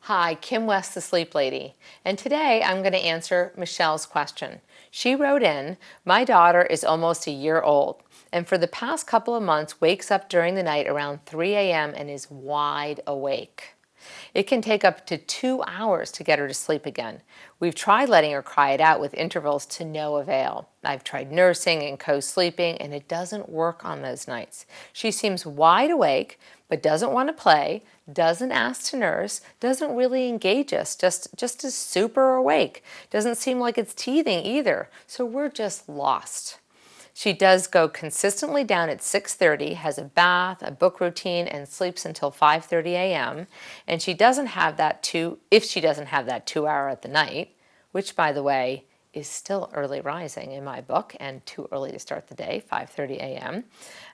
Hi, Kim West, the Sleep Lady, and today I'm going to answer Michelle's question. She wrote in, my daughter is almost a year old, and for the past couple of months wakes up during the night around 3 a.m. and is wide awake. It can take up to 2 hours to get her to sleep again. We've tried letting her cry it out with intervals to no avail. I've tried nursing and co-sleeping, and it doesn't work on those nights. She seems wide awake, but doesn't want to play, doesn't ask to nurse, doesn't really engage us, just is super awake. Doesn't seem like it's teething either, so we're just lost. She does go consistently down at 6:30, has a bath, a book routine, and sleeps until 5:30 a.m. And she doesn't have that if she doesn't have that 2 hour at the night, which by the way is still early rising in my book and too early to start the day, 5:30 a.m.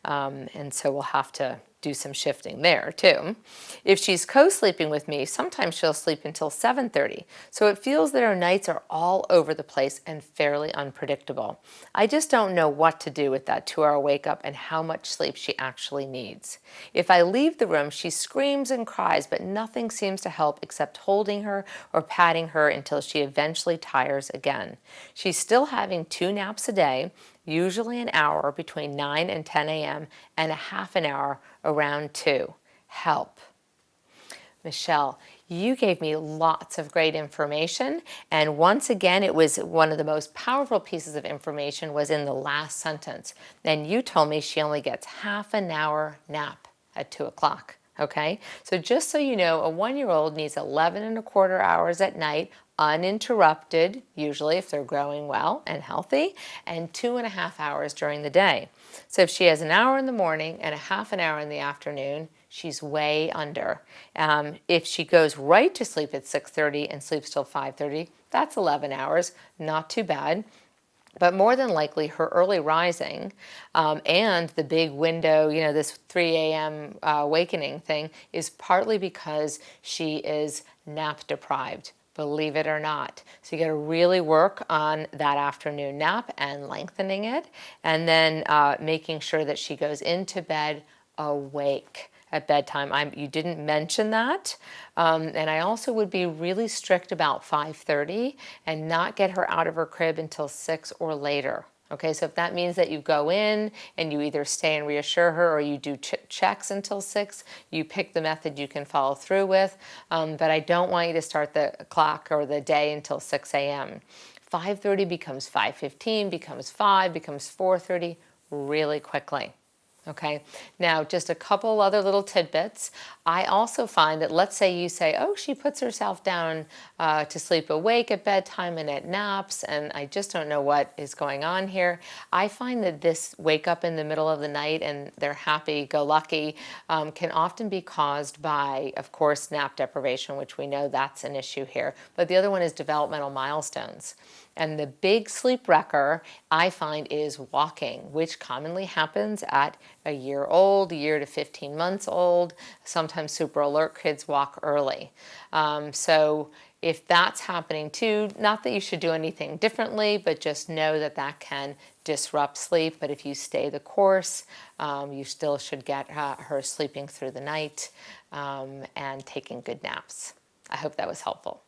And so we'll have to do some shifting there too. If she's co-sleeping with me, sometimes she'll sleep until 7:30. So it feels that her nights are all over the place and fairly unpredictable. I just don't know what to do with that 2 hour wake up and how much sleep she actually needs. If I leave the room, she screams and cries, but nothing seems to help except holding her or patting her until she eventually tires again. She's still having 2 naps a day, usually an hour between 9 and 10 a.m. and a half an hour around 2. Help. Michelle, you gave me lots of great information, and once again it was one of the most powerful pieces of information was in the last sentence. And you told me she only gets half an hour nap at 2 o'clock. Okay, so just so you know, a 1-year-old needs 11 and a quarter hours at night, uninterrupted, usually if they're growing well and healthy, and 2.5 hours during the day. So if she has an hour in the morning and a half an hour in the afternoon, she's way under. If she goes right to sleep at 6:30 and sleeps till 5:30, that's 11 hours, not too bad. But more than likely, her early rising and the big window, this 3 a.m. Awakening thing is partly because she is nap deprived, believe it or not. So you got to really work on that afternoon nap and lengthening it, and then making sure that she goes into bed awake at bedtime. You didn't mention that. And I also would be really strict about 5:30 and not get her out of her crib until 6 or later. Okay, so if that means that you go in and you either stay and reassure her or you do checks until 6, you pick the method you can follow through with. But I don't want you to start the clock or the day until 6 a.m. 5:30 becomes 5:15, becomes 5, becomes 4:30 really quickly. Okay, now just a couple other little tidbits. I also find that, let's say you say, oh, she puts herself down to sleep awake at bedtime and at naps, and I just don't know what is going on here. I find that this wake up in the middle of the night and they're happy-go-lucky can often be caused by, of course, nap deprivation, which we know that's an issue here. But the other one is developmental milestones. And the big sleep wrecker, I find, is walking, which commonly happens at a year old, a year to 15 months old. Sometimes super alert kids walk early. So if that's happening too, not that you should do anything differently, but just know that that can disrupt sleep. But if you stay the course, you still should get her sleeping through the night and taking good naps. I hope that was helpful.